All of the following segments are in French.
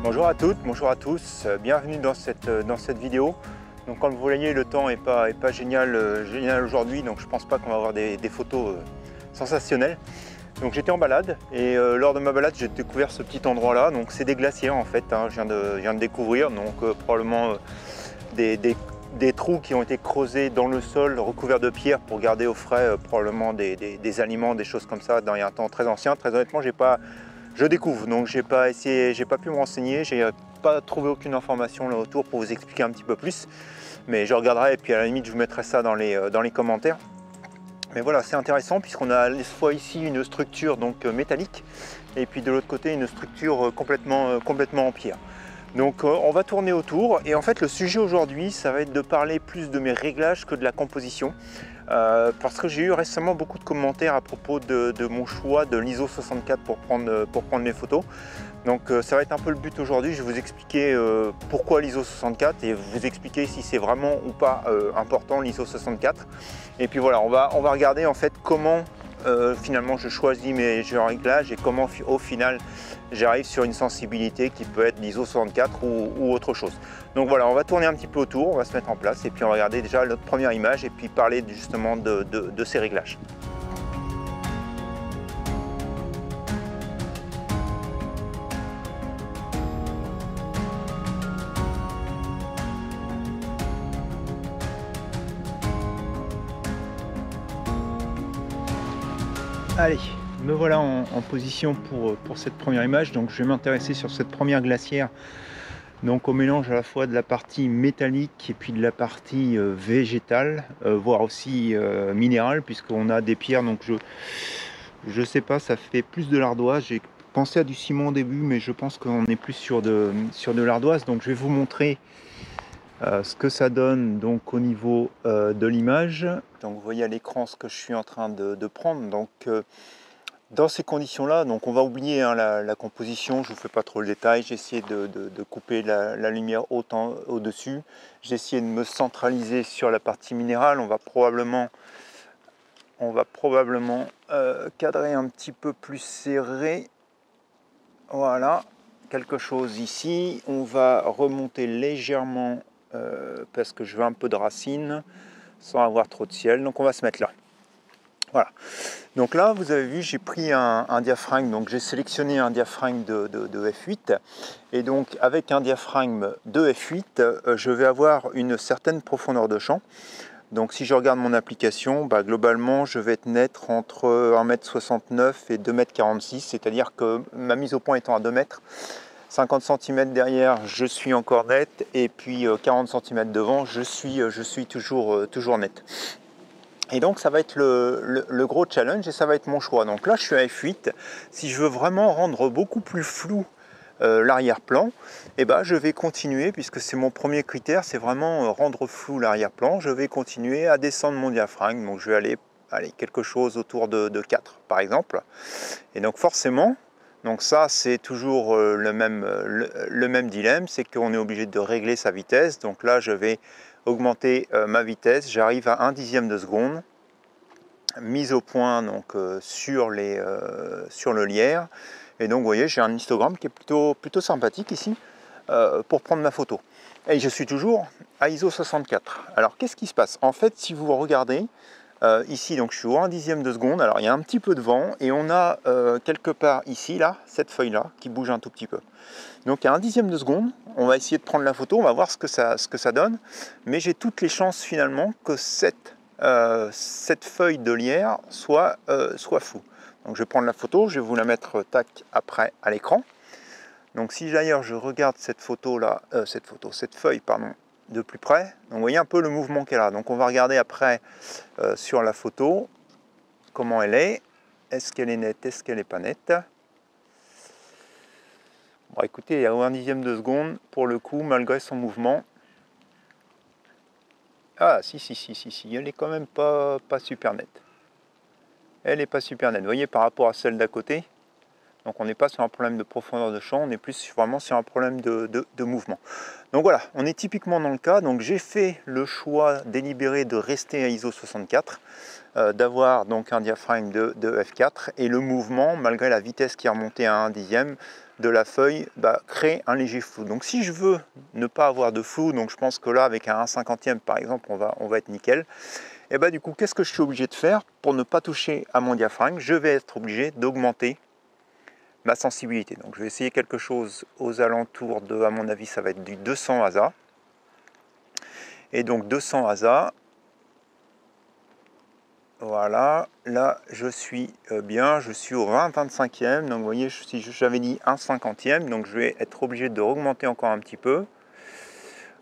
Bonjour à toutes, bonjour à tous, bienvenue dans cette vidéo. Donc comme vous voyez, le temps n'est pas génial aujourd'hui, donc je pense pas qu'on va avoir des photos sensationnelles. Donc j'étais en balade et lors de ma balade j'ai découvert ce petit endroit là. Donc c'est des glacières en fait, hein, je viens de découvrir, donc probablement des trous qui ont été creusés dans le sol, recouverts de pierres pour garder au frais probablement des aliments, des choses comme ça dans un temps très ancien. Très honnêtement, je découvre, donc j'ai pas pu me renseigner, j'ai pas trouvé aucune information là autour pour vous expliquer un petit peu plus, mais je regarderai et puis à la limite je vous mettrai ça dans les commentaires. Mais voilà, c'est intéressant puisqu'on a soit ici une structure donc métallique et puis de l'autre côté une structure complètement en pierre. Donc on va tourner autour et en fait le sujet aujourd'hui ça va être de parler plus de mes réglages que de la composition. Parce que j'ai eu récemment beaucoup de commentaires à propos de mon choix de l'ISO 64 pour prendre mes photos. Donc ça va être un peu le but aujourd'hui, je vais vous expliquer pourquoi l'ISO 64 et vous expliquer si c'est vraiment ou pas important l'ISO 64. Et puis voilà, on va regarder en fait comment finalement je choisis mes réglages et comment au final j'arrive sur une sensibilité qui peut être l'ISO 64 ou autre chose. Donc voilà, on va tourner un petit peu autour, on va se mettre en place et puis on va regarder déjà notre première image et puis parler justement de ces réglages. Allez, me voilà en position pour cette première image. Donc je vais m'intéresser sur cette première glacière, donc au mélange à la fois de la partie métallique et puis de la partie végétale, voire aussi minérale, puisqu'on a des pierres. Donc je sais pas, ça fait plus de l'ardoise. J'ai pensé à du ciment au début, mais je pense qu'on est plus sur de l'ardoise. Donc je vais vous montrer ce que ça donne donc au niveau de l'image. Donc vous voyez à l'écran ce que je suis en train de prendre. Donc dans ces conditions-là, donc on va oublier hein, la composition, je ne vous fais pas trop le détail, j'ai essayé de couper la lumière au-dessus, j'ai essayé de me centraliser sur la partie minérale, on va probablement cadrer un petit peu plus serré, voilà, quelque chose ici, on va remonter légèrement parce que je veux un peu de racine sans avoir trop de ciel, donc on va se mettre là. Voilà, donc là vous avez vu j'ai pris un diaphragme, donc j'ai sélectionné un diaphragme de f8 et donc avec un diaphragme de f8 je vais avoir une certaine profondeur de champ. Donc si je regarde mon application, bah, globalement je vais être net entre 1,69 m et 2,46 m, c'est-à-dire que ma mise au point étant à 2 m, 50 cm derrière je suis encore net et puis 40 cm devant je suis toujours net. Et donc ça va être le gros challenge et ça va être mon choix. Donc là je suis à f8, si je veux vraiment rendre beaucoup plus flou l'arrière-plan, et ben je vais continuer, puisque c'est mon premier critère, c'est vraiment rendre flou l'arrière-plan, je vais continuer à descendre mon diaphragme, donc je vais aller quelque chose autour de 4 par exemple. Et donc forcément, donc ça c'est toujours le même dilemme, c'est qu'on est obligé de régler sa vitesse. Donc là je vais augmenter ma vitesse, j'arrive à 1/10 de seconde, mise au point donc sur le lierre, et donc vous voyez j'ai un histogramme qui est plutôt sympathique ici pour prendre ma photo. Et je suis toujours à ISO 64. Alors qu'est-ce qui se passe? En fait, si vous regardez ici, donc je suis au 1/10 de seconde, alors il y a un petit peu de vent et on a quelque part ici, là, cette feuille là qui bouge un tout petit peu. Donc à 1/10 de seconde, on va essayer de prendre la photo, on va voir ce que ça donne, mais j'ai toutes les chances finalement que cette feuille de lierre soit floue. Donc je vais prendre la photo, je vais vous la mettre tac après à l'écran. Donc si d'ailleurs je regarde cette feuille pardon, de plus près, donc vous voyez un peu le mouvement qu'elle a. Donc on va regarder après sur la photo comment elle est. Est-ce qu'elle est nette, est-ce qu'elle n'est pas nette? Bon, écoutez, à 1/10 de seconde, pour le coup, malgré son mouvement. Ah, si, elle est quand même pas super nette. Elle n'est pas super nette. Vous voyez, par rapport à celle d'à côté, donc on n'est pas sur un problème de profondeur de champ, on est plus vraiment sur un problème de mouvement. Donc voilà, on est typiquement dans le cas. Donc j'ai fait le choix délibéré de rester à ISO 64, d'avoir donc un diaphragme de f4, et le mouvement, malgré la vitesse qui est remontée à 1/10, de la feuille crée un léger flou. Donc si je veux ne pas avoir de flou, donc je pense que là avec un 1/50e par exemple, on va être nickel. Et du coup, qu'est-ce que je suis obligé de faire pour ne pas toucher à mon diaphragme? Je vais être obligé d'augmenter ma sensibilité. Donc je vais essayer quelque chose aux alentours de, à mon avis, ça va être du 200 ASA. Et donc 200 ASA, voilà, là je suis bien, je suis au 20-25e. Donc vous voyez, si j'avais dit 1/50e, donc je vais être obligé de augmenter encore un petit peu.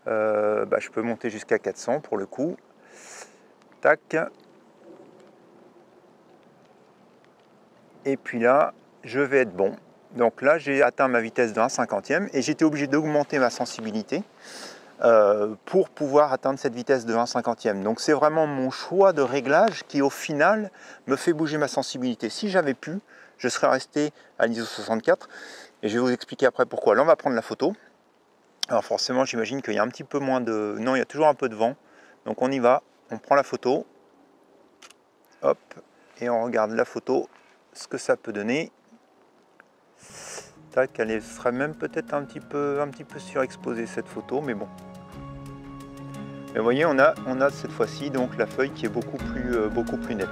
Je peux monter jusqu'à 400 pour le coup. Tac. Et puis là, je vais être bon. Donc là, j'ai atteint ma vitesse de 1/50e et j'étais obligé d'augmenter ma sensibilité pour pouvoir atteindre cette vitesse de 1/50e. Donc c'est vraiment mon choix de réglage qui au final me fait bouger ma sensibilité. Si j'avais pu, je serais resté à l'ISO 64 et je vais vous expliquer après pourquoi. Là, on va prendre la photo. Alors forcément, j'imagine qu'il y a un petit peu moins de... Non, il y a toujours un peu de vent. Donc on y va, on prend la photo. Hop, et on regarde la photo, ce que ça peut donner. Tac, elle serait même peut-être un petit peu surexposée cette photo, mais bon. Mais vous voyez, on a cette fois-ci donc la feuille qui est beaucoup plus nette.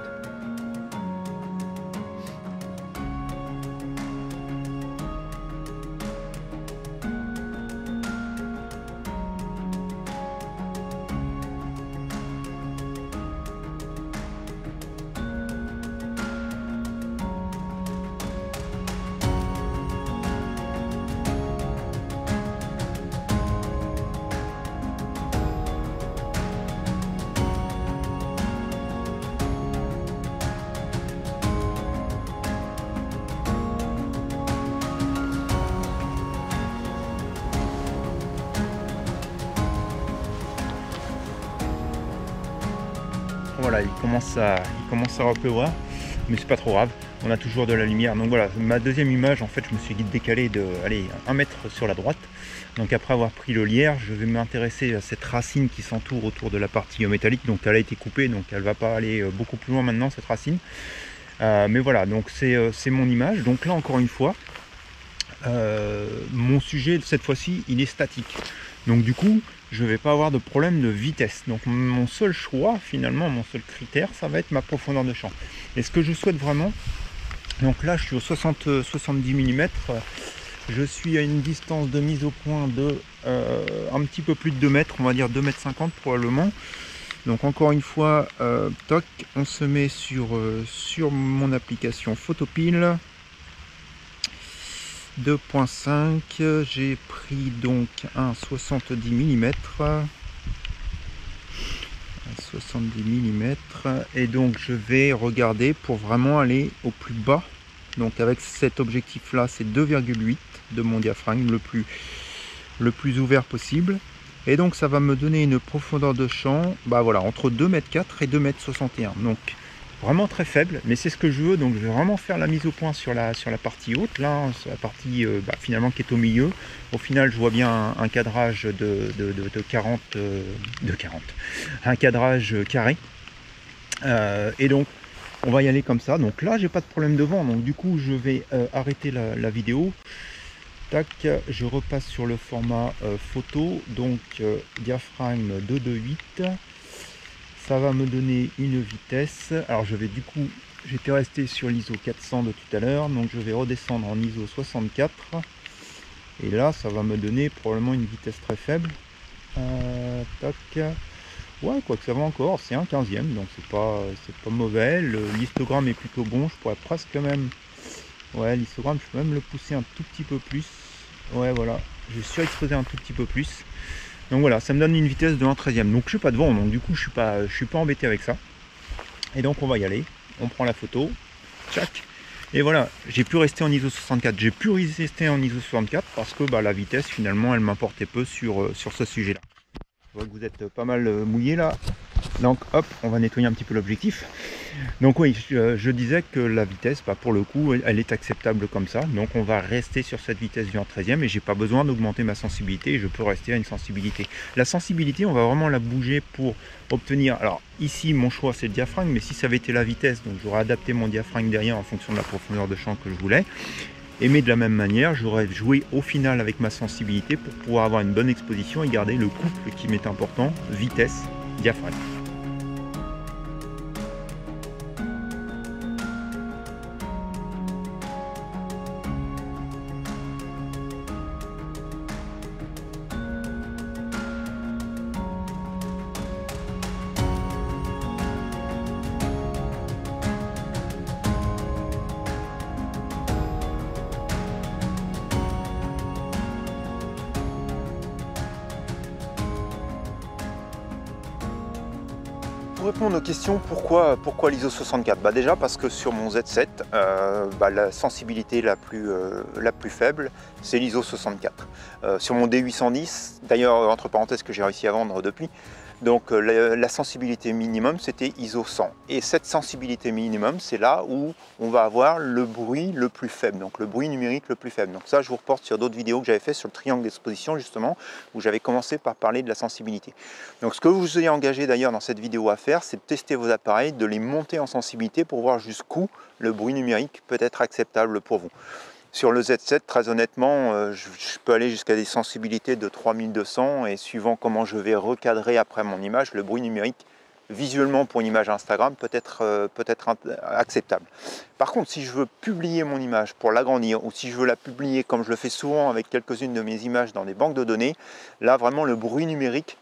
Voilà, il commence à repleuvoir, mais c'est pas trop grave, on a toujours de la lumière. Donc voilà, ma deuxième image, en fait, je me suis décalé de 1 mètre sur la droite. Donc après avoir pris le lierre, je vais m'intéresser à cette racine qui s'entoure autour de la partie métallique. Donc elle a été coupée, donc elle va pas aller beaucoup plus loin maintenant, cette racine. Mais voilà, donc c'est mon image. Donc là, encore une fois, mon sujet, cette fois-ci, il est statique. Donc du coup, je ne vais pas avoir de problème de vitesse. Donc mon seul choix, finalement, mon seul critère, ça va être ma profondeur de champ. Et ce que je souhaite vraiment, donc là je suis au 70 mm, je suis à une distance de mise au point de un petit peu plus de 2 mètres, on va dire 2,50 m probablement. Donc encore une fois, toc, on se met sur mon application Photopile. 2.5, j'ai pris donc un 70 mm, et donc je vais regarder pour vraiment aller au plus bas. Donc avec cet objectif là, c'est 2,8 de mon diaphragme, le plus ouvert possible, et donc ça va me donner une profondeur de champ voilà, entre 2,4 m et 2,61 m. Donc vraiment très faible, mais c'est ce que je veux. Donc je vais vraiment faire la mise au point sur la partie haute, là, sur la partie finalement qui est au milieu. Au final, je vois bien un cadrage de 40, un cadrage carré. Et donc on va y aller comme ça. Donc là, j'ai pas de problème de vent, donc du coup je vais arrêter la vidéo. Tac, je repasse sur le format photo, donc diaphragme 228. Ça va me donner une vitesse. Alors je vais du coup, j'étais resté sur l'ISO 400 de tout à l'heure, donc je vais redescendre en ISO 64. Et là, ça va me donner probablement une vitesse très faible. Tac. Ouais, quoi que ça va encore, c'est un 15e, donc c'est pas mauvais. L'histogramme est plutôt bon, je pourrais presque même... Ouais, l'histogramme, je peux même le pousser un tout petit peu plus. Ouais, voilà, je vais surexposer un tout petit peu plus. Donc voilà, ça me donne une vitesse de 1/13e. Donc je n'ai pas de vent, donc du coup je suis pas embêté avec ça. Et donc on va y aller. On prend la photo. Tchac. Et voilà, j'ai pu rester en ISO 64. J'ai pu rester en ISO 64 parce que la vitesse finalement elle m'importait peu sur ce sujet-là. Je vois que vous êtes pas mal mouillé là. Donc hop, on va nettoyer un petit peu l'objectif. Donc oui, je disais que la vitesse, pour le coup, elle est acceptable comme ça. Donc on va rester sur cette vitesse du 1/13e et j'ai pas besoin d'augmenter ma sensibilité. Je peux rester à une sensibilité. La sensibilité, on va vraiment la bouger pour obtenir... Alors ici, mon choix, c'est le diaphragme, mais si ça avait été la vitesse, donc j'aurais adapté mon diaphragme derrière en fonction de la profondeur de champ que je voulais. mais de la même manière, j'aurais joué au final avec ma sensibilité pour pouvoir avoir une bonne exposition et garder le couple qui m'est important, vitesse, diaphragme. Pour répondre aux questions, pourquoi l'ISO 64 ? Déjà parce que sur mon Z7, la sensibilité la plus faible, c'est l'ISO 64. Sur mon D810, d'ailleurs entre parenthèses que j'ai réussi à vendre depuis, donc la sensibilité minimum c'était ISO 100. Et cette sensibilité minimum, c'est là où on va avoir le bruit le plus faible, donc le bruit numérique le plus faible. Donc ça, je vous reporte sur d'autres vidéos que j'avais fait sur le triangle d'exposition justement, où j'avais commencé par parler de la sensibilité. Donc ce que vous avez engagé d'ailleurs dans cette vidéo à faire, c'est de tester vos appareils, de les monter en sensibilité pour voir jusqu'où le bruit numérique peut être acceptable pour vous. Sur le Z7, très honnêtement, je peux aller jusqu'à des sensibilités de 3200 et suivant comment je vais recadrer après mon image, le bruit numérique visuellement pour une image Instagram peut être acceptable. Par contre, si je veux publier mon image pour l'agrandir ou si je veux la publier comme je le fais souvent avec quelques-unes de mes images dans des banques de données, là vraiment le bruit numérique,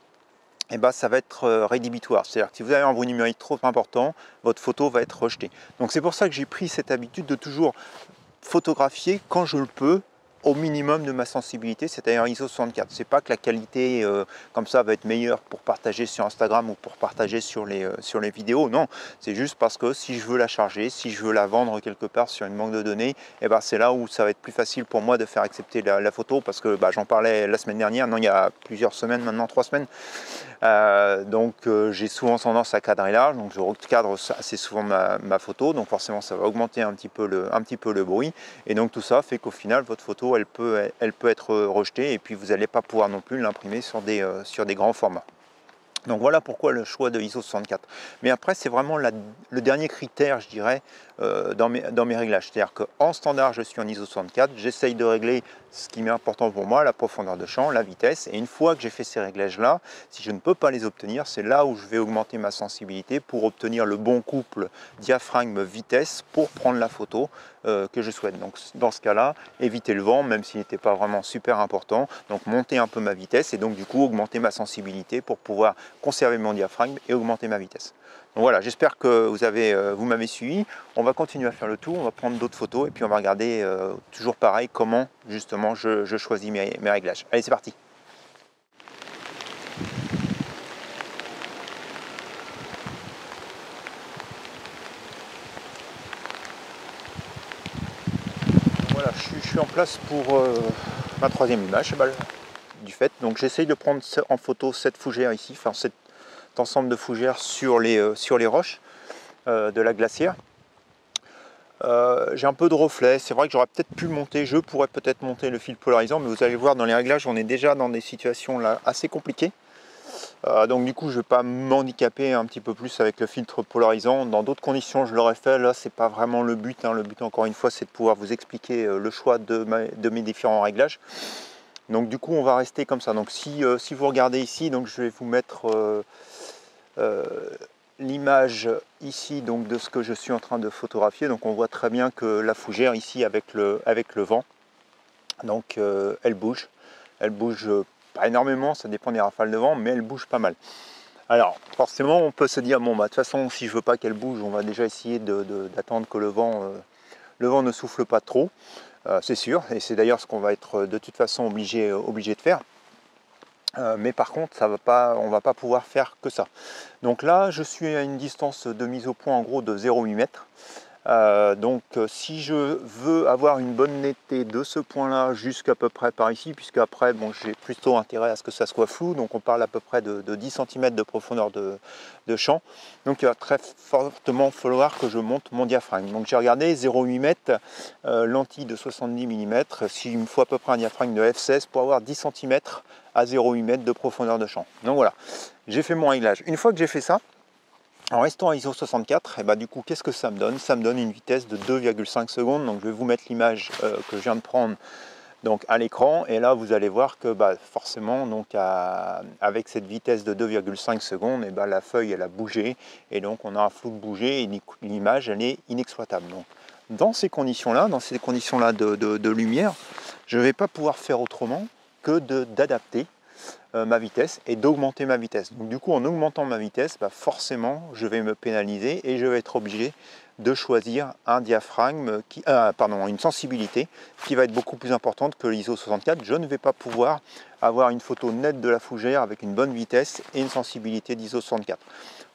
ça va être rédhibitoire. C'est-à-dire que si vous avez un bruit numérique trop important, votre photo va être rejetée. Donc c'est pour ça que j'ai pris cette habitude de toujours photographier quand je le peux au minimum de ma sensibilité, c'est-à-dire ISO 64. C'est pas que la qualité comme ça va être meilleure pour partager sur Instagram ou pour partager sur les vidéos, non. C'est juste parce que si je veux la charger, si je veux la vendre quelque part sur une banque de données, c'est là où ça va être plus facile pour moi de faire accepter la photo, parce que j'en parlais la semaine dernière, non, il y a plusieurs semaines maintenant, 3 semaines. J'ai souvent tendance à cadrer large, donc je recadre assez souvent ma photo, donc forcément ça va augmenter un petit peu le bruit, et donc tout ça fait qu'au final votre photo elle peut être rejetée et puis vous n'allez pas pouvoir non plus l'imprimer sur des grands formats. Donc voilà pourquoi le choix de ISO 64. Mais après c'est vraiment le dernier critère, je dirais, dans mes réglages. C'est-à-dire qu'en standard je suis en ISO 64, j'essaye de régler ce qui est important pour moi, la profondeur de champ, la vitesse, et une fois que j'ai fait ces réglages-là, si je ne peux pas les obtenir, c'est là où je vais augmenter ma sensibilité pour obtenir le bon couple diaphragme-vitesse pour prendre la photo que je souhaite. Donc dans ce cas-là, éviter le vent, même s'il n'était pas vraiment super important, donc monter un peu ma vitesse et donc du coup augmenter ma sensibilité pour pouvoir conserver mon diaphragme et augmenter ma vitesse. Donc voilà, j'espère que vous m'avez suivi. On va continuer à faire le tour, on va prendre d'autres photos et puis on va regarder toujours pareil comment justement je choisis mes réglages. Allez, c'est parti. Voilà, je suis en place pour ma troisième image du fait. Donc j'essaye de prendre en photo cette fougère ici, enfin cet ensemble de fougères sur les roches de la glacière. J'ai un peu de reflet, c'est vrai que j'aurais peut-être pu monter, je pourrais peut-être monter le fil polarisant, mais vous allez voir dans les réglages on est déjà dans des situations là assez compliquées. Donc du coup je ne vais pas m'handicaper un petit peu plus avec le filtre polarisant. Dans d'autres conditions je l'aurais fait, là c'est pas vraiment le but, hein. Le but encore une fois c'est de pouvoir vous expliquer le choix de mes différents réglages. Donc du coup on va rester comme ça. Donc si vous regardez ici, donc je vais vous mettre l'image ici donc de ce que je suis en train de photographier. Donc on voit très bien que la fougère ici avec le vent, donc elle bouge pas énormément, ça dépend des rafales de vent, mais elle bouge pas mal. Alors forcément on peut se dire bon de toute façon si je veux pas qu'elle bouge, on va déjà essayer d'attendre que le vent ne souffle pas trop, c'est sûr, et c'est d'ailleurs ce qu'on va être de toute façon obligé de faire. Mais par contre on va pas pouvoir faire que ça. Donc là je suis à une distance de mise au point en gros de 0,8 mètres. Si je veux avoir une bonne netteté de ce point là jusqu'à peu près par ici, puisque après j'ai plutôt intérêt à ce que ça soit flou, donc on parle à peu près de 10 cm de profondeur de champ, donc il va très fortement falloir que je monte mon diaphragme. Donc j'ai regardé 0,8 mètres, lentille de 70 mm, s'il me faut à peu près un diaphragme de f16 pour avoir 10 cm à 0,8 mètres de profondeur de champ. Donc voilà, j'ai fait mon réglage. Une fois que j'ai fait ça, En restant à ISO 64, et bah, du coup, qu'est-ce que ça me donne? Ça me donne une vitesse de 2,5 secondes. Donc je vais vous mettre l'image que je viens de prendre donc, à l'écran. Et là, vous allez voir que bah, forcément, donc, avec cette vitesse de 2,5 secondes, et bah, la feuille elle a bougé. Et donc on a un flou de bouger et l'image elle est inexploitable. Donc, dans ces conditions-là, de lumière, je ne vais pas pouvoir faire autrement que d'adapter ma vitesse et d'augmenter ma vitesse. Donc du coup, en augmentant ma vitesse, bah forcément, je vais me pénaliser et je vais être obligé de choisir un diaphragme, une sensibilité qui va être beaucoup plus importante que l'ISO 64. Je ne vais pas pouvoir avoir une photo nette de la fougère avec une bonne vitesse et une sensibilité d'ISO 64.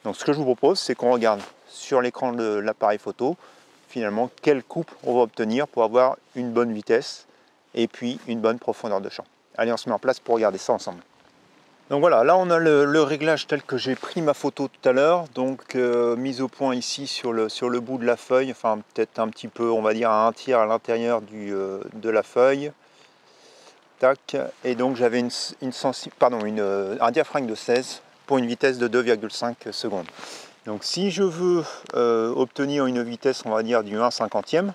Donc ce que je vous propose, c'est qu'on regarde sur l'écran de l'appareil photo, finalement, quelle coupe on va obtenir pour avoir une bonne vitesse et puis une bonne profondeur de champ. Allez, on se met en place pour regarder ça ensemble. Donc voilà, là on a le réglage tel que j'ai pris ma photo tout à l'heure, donc mise au point ici sur le bout de la feuille, enfin peut-être un petit peu, on va dire à un tiers à l'intérieur de la feuille. Tac, et donc j'avais un diaphragme de 16 pour une vitesse de 2,5 secondes. Donc si je veux obtenir une vitesse, on va dire du 1/50e,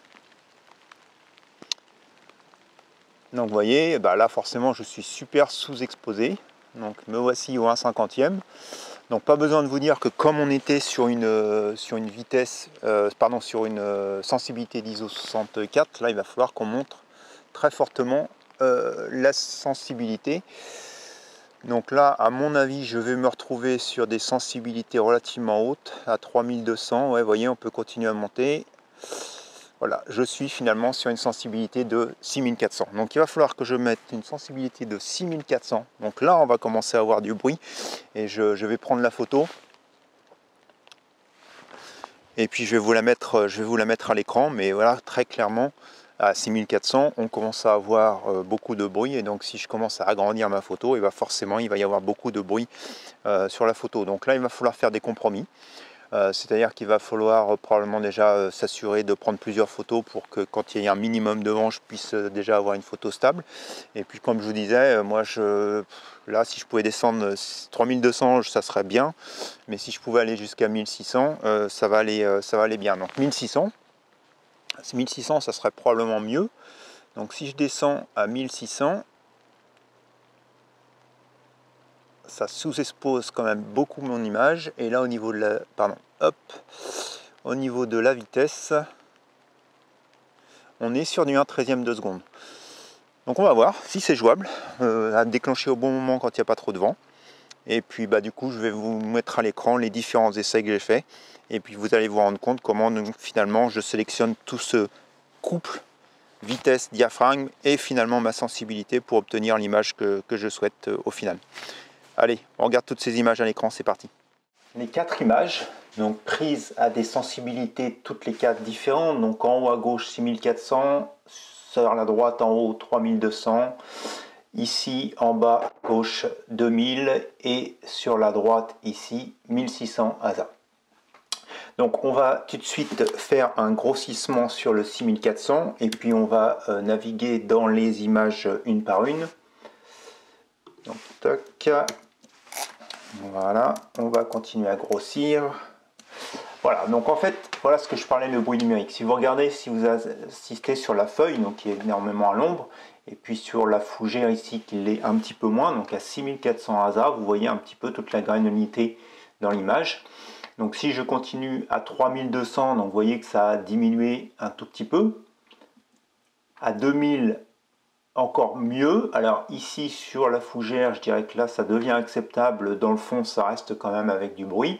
donc vous voyez, bah là forcément je suis super sous-exposé. Donc me voici au 1/50e. Donc pas besoin de vous dire que comme on était sur une sensibilité d'ISO 64, là il va falloir qu'on monte très fortement la sensibilité. Donc là, à mon avis, je vais me retrouver sur des sensibilités relativement hautes, à 3200. Ouais, vous voyez, on peut continuer à monter. Voilà, je suis finalement sur une sensibilité de 6400. Donc il va falloir que je mette une sensibilité de 6400. Donc là, on va commencer à avoir du bruit. Et je vais prendre la photo. Et puis je vais vous la mettre à l'écran. Mais voilà, très clairement, à 6400, on commence à avoir beaucoup de bruit. Et donc si je commence à agrandir ma photo, et ben forcément, il va y avoir beaucoup de bruit sur la photo. Donc là, il va falloir faire des compromis. C'est-à-dire qu'il va falloir probablement déjà s'assurer de prendre plusieurs photos pour que quand il y a un minimum de vent, je puisse déjà avoir une photo stable. Et puis comme je vous disais, moi là si je pouvais descendre 3200, ça serait bien. Mais si je pouvais aller jusqu'à 1600, ça va aller bien. Donc 1600, ça serait probablement mieux. Donc si je descends à 1600, ça sous-expose quand même beaucoup mon image. Et là au niveau de la vitesse, on est sur du 1/13e de seconde. Donc on va voir si c'est jouable, à déclencher au bon moment quand il n'y a pas trop de vent. Et puis bah, du coup je vais vous mettre à l'écran les différents essais que j'ai fait. Et puis vous allez vous rendre compte comment finalement je sélectionne tout ce couple vitesse, diaphragme et finalement ma sensibilité pour obtenir l'image que je souhaite au final. Allez, on regarde toutes ces images à l'écran, c'est parti. Les 4 images, donc prises à des sensibilités toutes les 4 différentes. Donc en haut à gauche 6400, sur la droite en haut 3200, ici en bas à gauche 2000 et sur la droite ici 1600 ASA. Donc on va tout de suite faire un grossissement sur le 6400 et puis on va naviguer dans les images une par une. Donc toc. Voilà, on va continuer à grossir. Voilà, donc en fait, voilà ce que je parlais, le bruit numérique. Si vous regardez, si vous assistez sur la feuille, donc qui est énormément à l'ombre, et puis sur la fougère ici, qui l'est un petit peu moins, donc à 6400 ASA, vous voyez un petit peu toute la granularité dans l'image. Donc si je continue à 3200, donc vous voyez que ça a diminué un tout petit peu. À 2000, encore mieux. Alors ici sur la fougère, je dirais que là ça devient acceptable. Dans le fond, ça reste quand même avec du bruit.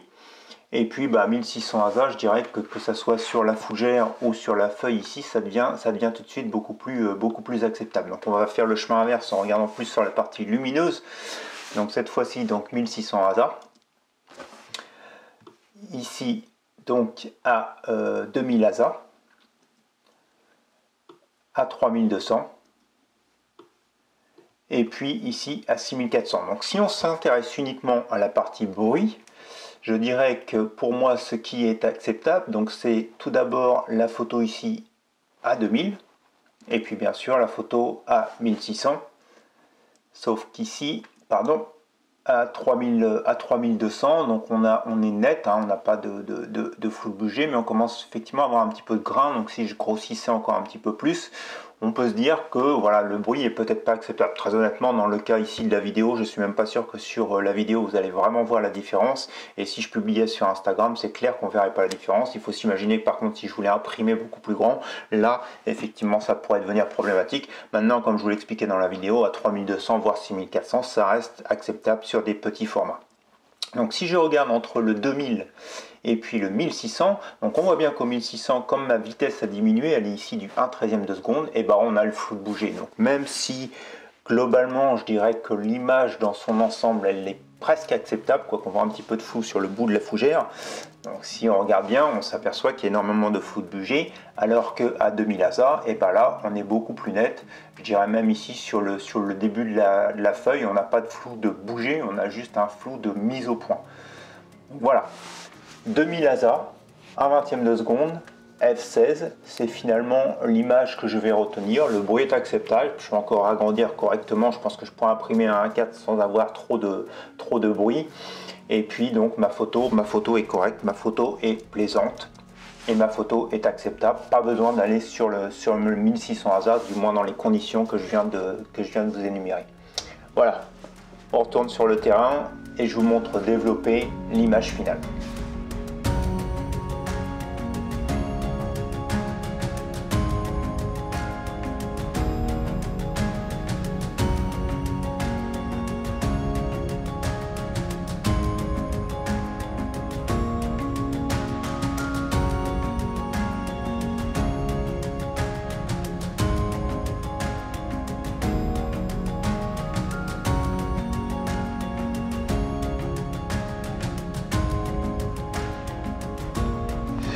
Et puis 1600 ASA, je dirais que ça soit sur la fougère ou sur la feuille ici, ça devient tout de suite beaucoup plus acceptable. Donc on va faire le chemin inverse en regardant plus sur la partie lumineuse. Donc cette fois-ci, donc 1600 ASA. Ici, donc à 2000 ASA. À 3200. Et puis ici à 6400. Donc si on s'intéresse uniquement à la partie bruit, je dirais que pour moi ce qui est acceptable, donc c'est tout d'abord la photo ici à 2000 et puis bien sûr la photo à 1600. Sauf qu'ici, pardon, à 3200, donc on est net, hein, on n'a pas de flou de bouger, mais on commence effectivement à avoir un petit peu de grain. Donc si je grossissais encore un petit peu plus, on peut se dire que voilà, le bruit est peut-être pas acceptable. Très honnêtement, dans le cas ici de la vidéo, je suis même pas sûr que sur la vidéo vous allez vraiment voir la différence. Et si je publiais sur Instagram, c'est clair qu'on verrait pas la différence. Il faut s'imaginer que par contre, si je voulais imprimer beaucoup plus grand, là effectivement ça pourrait devenir problématique. Maintenant, comme je vous l'expliquais dans la vidéo, à 3200 voire 6400, ça reste acceptable sur des petits formats. Donc si je regarde entre le 2000 et puis le 1600, donc on voit bien qu'au 1600, comme ma vitesse a diminué, elle est ici du 1/13 de seconde, et ben on a le flou de bouger. Donc même si globalement je dirais que l'image dans son ensemble elle est presque acceptable, quoi qu'on voit un petit peu de flou sur le bout de la fougère. Donc si on regarde bien, on s'aperçoit qu'il y a énormément de flou de bouger, alors qu'à 2000 ASA, et ben là on est beaucoup plus net. Je dirais même ici sur le début de la feuille, on n'a pas de flou de bouger, on a juste un flou de mise au point. Donc voilà, 2000 ASA, 1/20 de seconde, f16, c'est finalement l'image que je vais retenir. Le bruit est acceptable, je vais encore agrandir correctement, je pense que je pourrais imprimer un 1/4 sans avoir trop de bruit. Et puis donc ma photo est correcte, ma photo est plaisante et ma photo est acceptable. Pas besoin d'aller sur le 1600 ASA, du moins dans les conditions que je viens de vous énumérer. Voilà, on retourne sur le terrain et je vous montre développer l'image finale.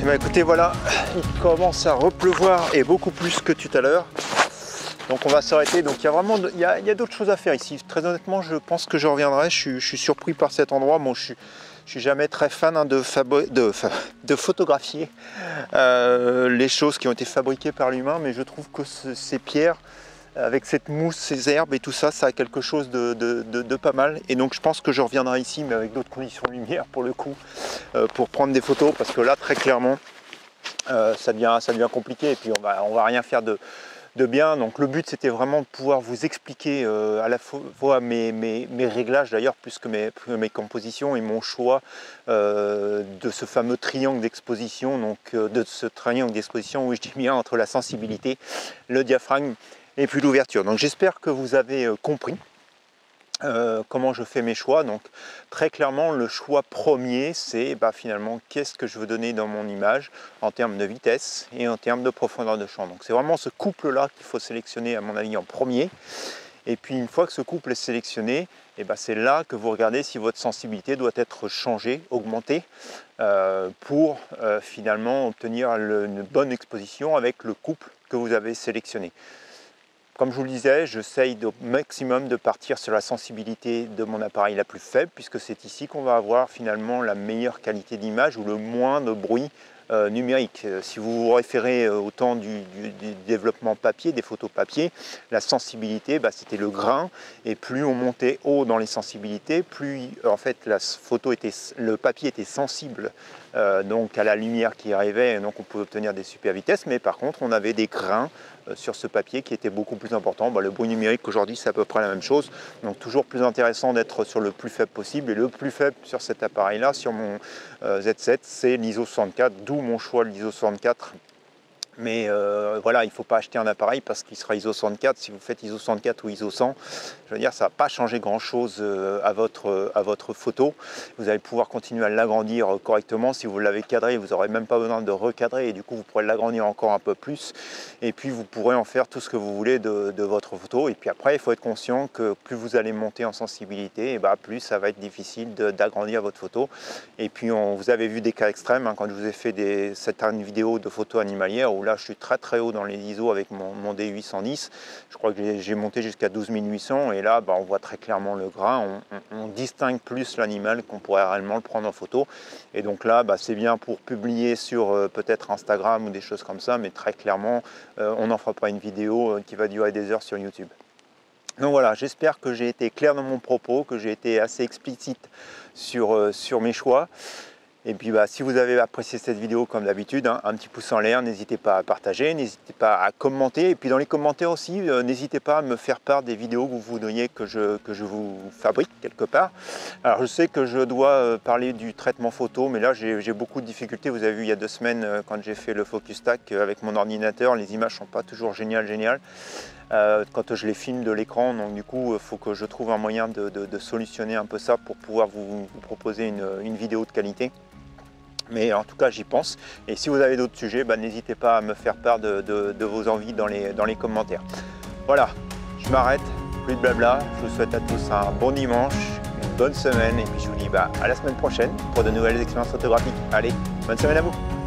Bah écoutez, voilà, il commence à repleuvoir et beaucoup plus que tout à l'heure. Donc on va s'arrêter. Donc il y a d'autres choses à faire ici. Très honnêtement, je pense que je reviendrai. Je suis surpris par cet endroit. Bon, je suis jamais très fan hein, de photographier les choses qui ont été fabriquées par l'humain, mais je trouve que ces pierres, avec cette mousse, ces herbes et tout ça, ça a quelque chose de pas mal. Et donc je pense que je reviendrai ici, mais avec d'autres conditions de lumière pour le coup, pour prendre des photos, parce que là très clairement ça devient compliqué et puis on va rien faire de bien. Donc le but c'était vraiment de pouvoir vous expliquer à la fois mes réglages d'ailleurs, plus que mes compositions et mon choix de ce fameux triangle d'exposition, donc de ce triangle d'exposition où je dis bien entre la sensibilité, le diaphragme et puis l'ouverture. Donc j'espère que vous avez compris comment je fais mes choix. Donc très clairement le choix premier c'est finalement qu'est-ce que je veux donner dans mon image en termes de vitesse et en termes de profondeur de champ. Donc c'est vraiment ce couple là qu'il faut sélectionner à mon avis en premier. Et puis une fois que ce couple est sélectionné, c'est là que vous regardez si votre sensibilité doit être changée, augmentée, pour finalement obtenir une bonne exposition avec le couple que vous avez sélectionné. Comme je vous le disais, j'essaye au maximum de partir sur la sensibilité de mon appareil la plus faible, puisque c'est ici qu'on va avoir finalement la meilleure qualité d'image ou le moins de bruit numérique. Si vous vous référez au temps du développement papier, des photos papier, la sensibilité, c'était le grain, et plus on montait haut dans les sensibilités, plus en fait le papier était sensible donc à la lumière qui arrivait, et donc on pouvait obtenir des super vitesses, mais par contre on avait des grains sur ce papier qui était beaucoup plus important. Le bruit numérique aujourd'hui c'est à peu près la même chose, donc toujours plus intéressant d'être sur le plus faible possible, et le plus faible sur cet appareil là, sur mon Z7, c'est l'ISO 64, d'où mon choix de l'ISO 64. Mais voilà, il ne faut pas acheter un appareil parce qu'il sera ISO 64. Si vous faites ISO 64 ou ISO 100, je veux dire, ça ne va pas changer grand-chose à votre photo. Vous allez pouvoir continuer à l'agrandir correctement. Si vous l'avez cadré, vous n'aurez même pas besoin de recadrer et du coup, vous pourrez l'agrandir encore un peu plus. Et puis, vous pourrez en faire tout ce que vous voulez de votre photo. Et puis après, il faut être conscient que plus vous allez monter en sensibilité, et plus ça va être difficile d'agrandir votre photo. Et puis, vous avez vu des cas extrêmes hein, quand je vous ai fait certaines vidéos de photos animalières où là je suis très haut dans les ISO avec mon D810. Je crois que j'ai monté jusqu'à 12800 et là on voit très clairement le grain, on distingue plus l'animal qu'on pourrait réellement le prendre en photo. Et donc là c'est bien pour publier sur peut-être Instagram ou des choses comme ça, mais très clairement on n'en fera pas une vidéo qui va durer des heures sur YouTube. Donc voilà, j'espère que j'ai été clair dans mon propos, que j'ai été assez explicite sur mes choix. Et puis si vous avez apprécié cette vidéo comme d'habitude, hein, un petit pouce en l'air, n'hésitez pas à partager, n'hésitez pas à commenter. Et puis dans les commentaires aussi, n'hésitez pas à me faire part des vidéos que vous voudriez que je vous fabrique quelque part. Alors je sais que je dois parler du traitement photo, mais là j'ai beaucoup de difficultés. Vous avez vu il y a 2 semaines quand j'ai fait le Focus Stack avec mon ordinateur, les images ne sont pas toujours géniales. Quand je les filme de l'écran, donc du coup il faut que je trouve un moyen de solutionner un peu ça pour pouvoir vous proposer une vidéo de qualité. Mais en tout cas j'y pense, et si vous avez d'autres sujets, n'hésitez pas à me faire part de vos envies dans les commentaires. Voilà, je m'arrête, plus de blabla, je vous souhaite à tous un bon dimanche, une bonne semaine, et puis je vous dis à la semaine prochaine pour de nouvelles expériences photographiques. Allez, bonne semaine à vous.